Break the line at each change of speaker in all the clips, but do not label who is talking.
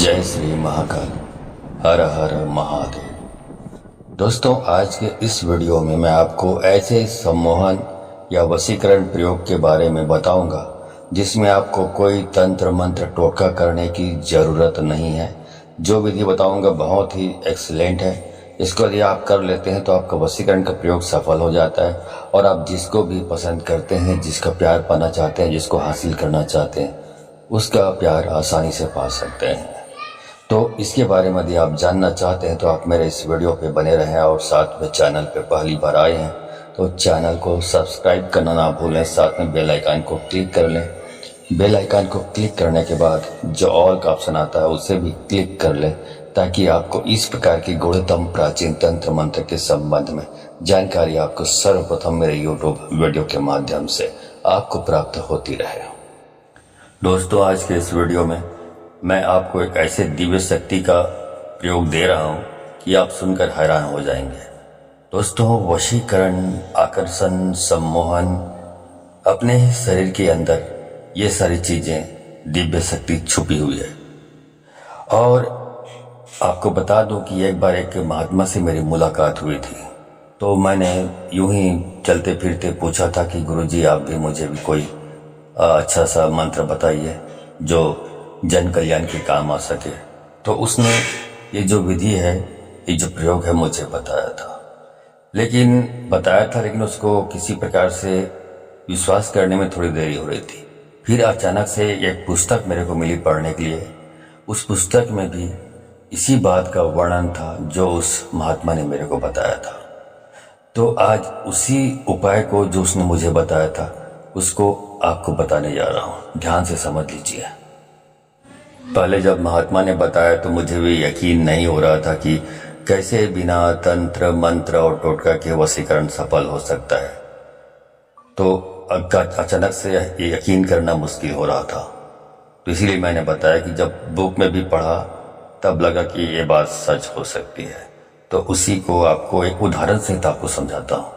जय श्री महाकाल। हर हर महादेव। दोस्तों, आज के इस वीडियो में मैं आपको ऐसे सम्मोहन या वशीकरण प्रयोग के बारे में बताऊंगा जिसमें आपको कोई तंत्र मंत्र टोटका करने की ज़रूरत नहीं है। जो विधि बताऊंगा बहुत ही एक्सीलेंट है। इसको यदि आप कर लेते हैं तो आपका वशीकरण का प्रयोग सफल हो जाता है और आप जिसको भी पसंद करते हैं, जिसका प्यार पाना चाहते हैं, जिसको हासिल करना चाहते हैं, उसका प्यार आसानी से पा सकते हैं। तो इसके बारे में यदि आप जानना चाहते हैं तो आप मेरे इस वीडियो पे बने रहें और साथ में चैनल पे पहली बार आए हैं तो चैनल को सब्सक्राइब करना ना भूलें, साथ में बेल आइकन को क्लिक कर लें। बेल आइकन को क्लिक करने के बाद जो ऑल का ऑप्शन आता है उसे भी क्लिक कर लें ताकि आपको इस प्रकार की गूढ़तम प्राचीन तंत्र मंत्र के संबंध में जानकारी आपको सर्वप्रथम मेरे यूट्यूब वीडियो के माध्यम से आपको प्राप्त होती रहे। दोस्तों, आज के इस वीडियो में मैं आपको एक ऐसे दिव्य शक्ति का प्रयोग दे रहा हूं कि आप सुनकर हैरान हो जाएंगे। दोस्तों, वशीकरण, आकर्षण, सम्मोहन, अपने ही शरीर के अंदर ये सारी चीजें दिव्य शक्ति छुपी हुई है। और आपको बता दूं कि एक बार एक महात्मा से मेरी मुलाकात हुई थी, तो मैंने यूं ही चलते फिरते पूछा था कि गुरुजी, आप भी मुझे भी कोई अच्छा सा मंत्र बताइए जो जन कल्याण के काम आ सके। तो उसने ये जो विधि है, ये जो प्रयोग है, मुझे बताया था लेकिन उसको किसी प्रकार से विश्वास करने में थोड़ी देरी हो रही थी। फिर अचानक से एक पुस्तक मेरे को मिली पढ़ने के लिए। उस पुस्तक में भी इसी बात का वर्णन था जो उस महात्मा ने मेरे को बताया था। तो आज उसी उपाय को जो उसने मुझे बताया था उसको आपको बताने जा रहा हूं। ध्यान से समझ लीजिए। पहले जब महात्मा ने बताया तो मुझे भी यकीन नहीं हो रहा था कि कैसे बिना तंत्र मंत्र और टोटका के वशीकरण सफल हो सकता है। तो अचानक से यकीन करना मुश्किल हो रहा था। तो इसीलिए मैंने बताया कि जब बुक में भी पढ़ा तब लगा कि ये बात सच हो सकती है। तो उसी को आपको एक उदाहरण सहित आपको समझाता हूँ।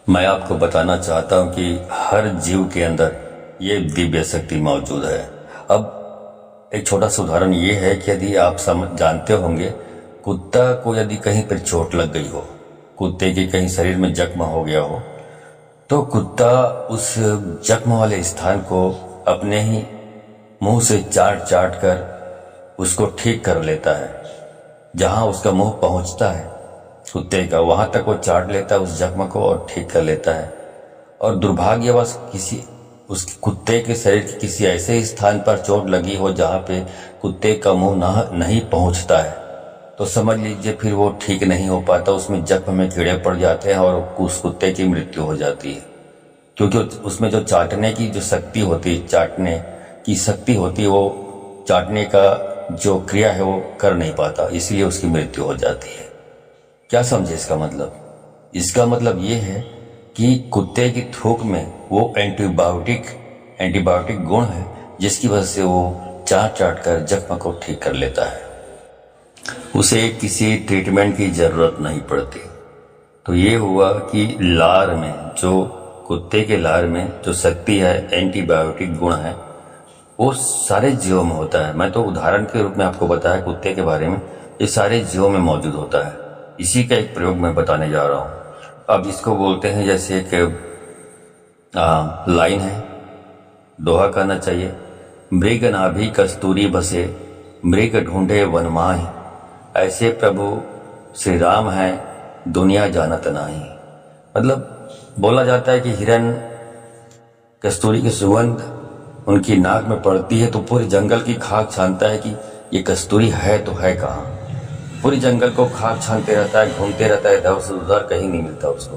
मैं आपको बताना चाहता हूँ कि हर जीव के अंदर ये दिव्य शक्ति मौजूद है। अब एक छोटा सा उदाहरण ये है कि यदि आप जानते होंगे, कुत्ता को यदि कहीं पर चोट लग गई हो, कुत्ते के कहीं शरीर में जख्म हो गया हो, तो कुत्ता उस जख्म वाले स्थान को अपने ही मुंह से चाट चाट कर उसको ठीक कर लेता है। जहां उसका मुंह पहुंचता है कुत्ते का, वहां तक वो चाट लेता है उस जख्म को और ठीक कर लेता है। और दुर्भाग्यवश उस कुत्ते के शरीर के किसी ऐसे स्थान पर चोट लगी हो जहां पे कुत्ते का मुंह नहीं पहुंचता है, तो समझ लीजिए फिर वो ठीक नहीं हो पाता। उसमें जख्म में कीड़े पड़ जाते हैं और उस कुत्ते की मृत्यु हो जाती है, क्योंकि उसमें जो चाटने की जो शक्ति होती है, चाटने की शक्ति होती है, वो चाटने का जो क्रिया है वो कर नहीं पाता, इसलिए उसकी मृत्यु हो जाती है। क्या समझे इसका मतलब? इसका मतलब ये है कि कुत्ते की थूक में वो एंटीबायोटिक गुण है जिसकी वजह से वो चाट चाट कर जख्म को ठीक कर लेता है। उसे किसी ट्रीटमेंट की जरूरत नहीं पड़ती। तो ये हुआ कि लार में, जो कुत्ते के लार में जो शक्ति है, एंटीबायोटिक गुण है, वो सारे जीवों में होता है। मैं तो उदाहरण के रूप में आपको बताया कुत्ते के बारे में, ये सारे जीवों में मौजूद होता है। इसी का एक प्रयोग मैं बताने जा रहा हूँ। अब इसको बोलते हैं, जैसे एक लाइन है, दोहा कहना चाहिए, मृग नाभि कस्तूरी बसे, मृग ढूंढे वन माही, ऐसे प्रभु श्री राम है दुनिया जानत नाही। मतलब बोला जाता है कि हिरन कस्तूरी की सुगंध उनकी नाक में पड़ती है तो पूरे जंगल की खाक छानता है कि ये कस्तूरी है तो है कहाँ। पूरे जंगल को खाक छानते रहता है, घूमते रहता है, इधर से उधर, कहीं नहीं मिलता उसको।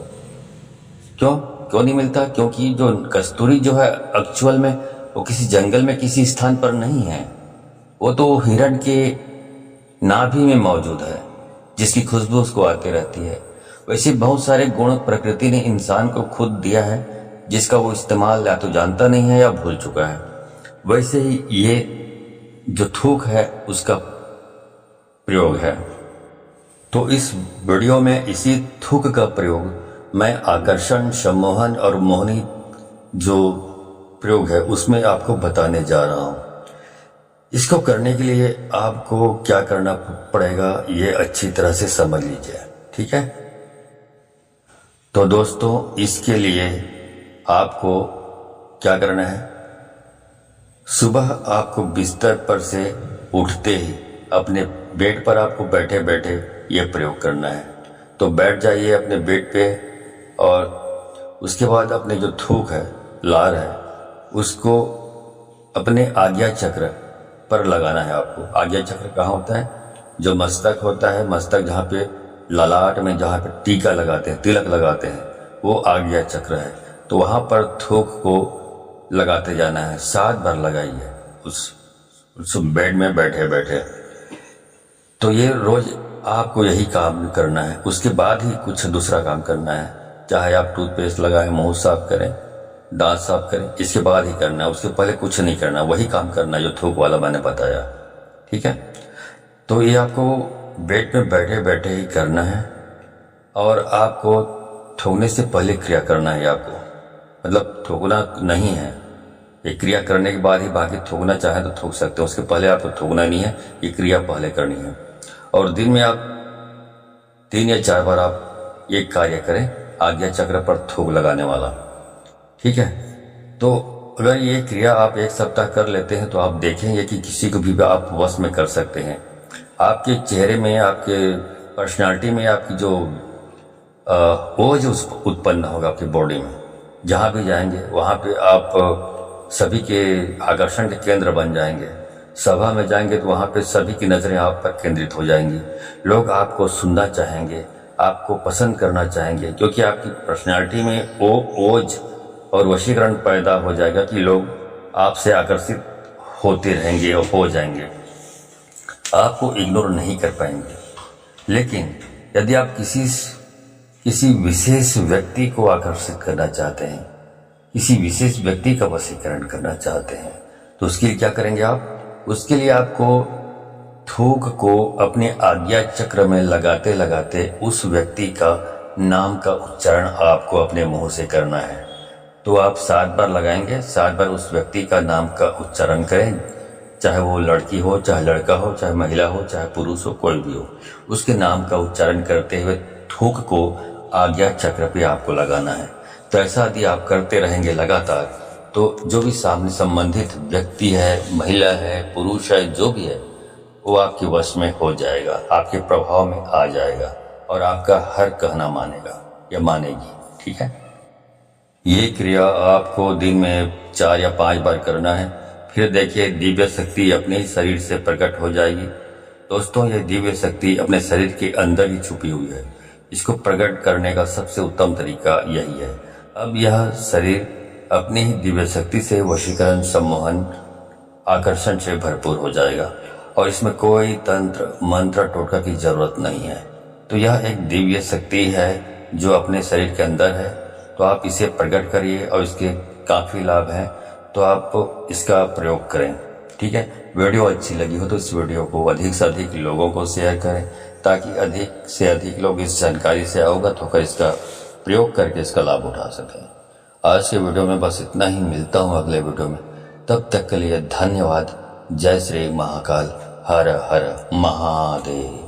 क्यों नहीं मिलता? क्योंकि जो कस्तूरी जो है एक्चुअल में वो किसी जंगल में किसी स्थान पर नहीं है, वो तो हिरण के नाभि में मौजूद है जिसकी खुशबू उसको आती रहती है। वैसे बहुत सारे गुण प्रकृति ने इंसान को खुद दिया है जिसका वो इस्तेमाल या तो जानता नहीं है या भूल चुका है। वैसे ही ये जो थूक है उसका प्रयोग है। तो इस वीडियो में इसी थूक का प्रयोग मैं आकर्षण, सम्मोहन और मोहनी जो प्रयोग है उसमें आपको बताने जा रहा हूं। इसको करने के लिए आपको क्या करना पड़ेगा ये अच्छी तरह से समझ लीजिए, ठीक है। तो दोस्तों, इसके लिए आपको क्या करना है, सुबह आपको बिस्तर पर से उठते ही अपने बेड पर आपको बैठे बैठे ये प्रयोग करना है। तो बैठ जाइए अपने बेड पे और उसके बाद अपने जो थूक है, लार है, उसको अपने आज्ञा चक्र पर लगाना है आपको। आज्ञा चक्र कहाँ होता है, जो मस्तक होता है, मस्तक जहाँ पे ललाट में जहाँ पे टीका लगाते हैं, तिलक लगाते हैं, वो आज्ञा चक्र है। तो वहाँ पर थूक को लगाते जाना है, 7 बार लगाइए उस बेड में बैठे बैठे। तो ये रोज आपको यही काम करना है। उसके बाद ही कुछ दूसरा काम करना है, चाहे आप टूथपेस्ट लगाएं, मुंह साफ करें, दांत साफ करें, इसके बाद ही करना है। उसके पहले कुछ नहीं करना, वही काम करना है जो थूक वाला मैंने बताया, ठीक है। तो ये आपको बेड में बैठे बैठे ही करना है और आपको थूकने से पहले क्रिया करना है आपको, मतलब थूकना नहीं है। ये क्रिया करने के बाद ही बाकी थूकना चाहे तो थूक सकते हो, उसके पहले आपको थूकना नहीं है, ये क्रिया पहले करनी है। और दिन में आप 3 या 4 बार आप ये कार्य करें, आज्ञा चक्र पर थूक लगाने वाला, ठीक है। तो अगर ये क्रिया आप 1 सप्ताह कर लेते हैं तो आप देखेंगे कि किसी को भी आप वश में कर सकते हैं। आपके चेहरे में, आपके पर्सनालिटी में आपकी जो ओज उत्पन्न होगा आपकी बॉडी में, जहाँ भी जाएंगे वहाँ पे आप सभी के आकर्षण के केंद्र बन जाएंगे। सभा में जाएंगे तो वहाँ पे सभी की नज़रें आप पर केंद्रित हो जाएंगी। लोग आपको सुनना चाहेंगे, आपको पसंद करना चाहेंगे, क्योंकि आपकी पर्सनालिटी में वो ओज और वशीकरण पैदा हो जाएगा कि लोग आपसे आकर्षित होते रहेंगे और हो जाएंगे, आपको इग्नोर नहीं कर पाएंगे। लेकिन यदि आप किसी विशेष व्यक्ति को आकर्षित करना चाहते हैं, किसी विशेष व्यक्ति का वशीकरण करना चाहते हैं, तो उसके लिए क्या करेंगे आप, उसके लिए आपको थूक को अपने आज्ञा चक्र में लगाते लगाते उस व्यक्ति का नाम का उच्चारण आपको अपने मुंह से करना है। तो आप 7 बार लगाएंगे, 7 बार उस व्यक्ति का नाम का उच्चारण करें, चाहे वो लड़की हो, चाहे लड़का हो, चाहे महिला हो, चाहे पुरुष हो, कोई भी हो, उसके नाम का उच्चारण करते हुए थूक को आज्ञा चक्र पे आपको लगाना है। तो ऐसा यदि आप करते रहेंगे लगातार, तो जो भी सामने संबंधित व्यक्ति है, महिला है, पुरुष है, जो भी है, वो आपके वश में हो जाएगा, आपके प्रभाव में आ जाएगा और आपका हर कहना मानेगा या मानेगी, ठीक है। ये क्रिया आपको दिन में 4 या 5 बार करना है। फिर देखिए दिव्य शक्ति अपने ही शरीर से प्रकट हो जाएगी। दोस्तों, ये दिव्य शक्ति अपने शरीर के अंदर ही छुपी हुई है। इसको प्रकट करने का सबसे उत्तम तरीका यही है। अब यह शरीर अपनी ही दिव्य शक्ति से वशीकरण, सम्मोहन, आकर्षण से भरपूर हो जाएगा और इसमें कोई तंत्र, मंत्र, टोटका की जरूरत नहीं है। तो यह एक दिव्य शक्ति है जो अपने शरीर के अंदर है। तो आप इसे प्रकट करिए और इसके काफी लाभ हैं, तो आप इसका प्रयोग करें, ठीक है। वीडियो अच्छी लगी हो तो इस वीडियो को अधिक से अधिक लोगों को शेयर करें, ताकि अधिक से अधिक लोग इस जानकारी से अवगत होकर इसका प्रयोग करके इसका लाभ उठा सकें। आज के वीडियो में बस इतना ही, मिलता हूँ अगले वीडियो में। तब तक के लिए धन्यवाद। जय श्री महाकाल। हर हर महादेव।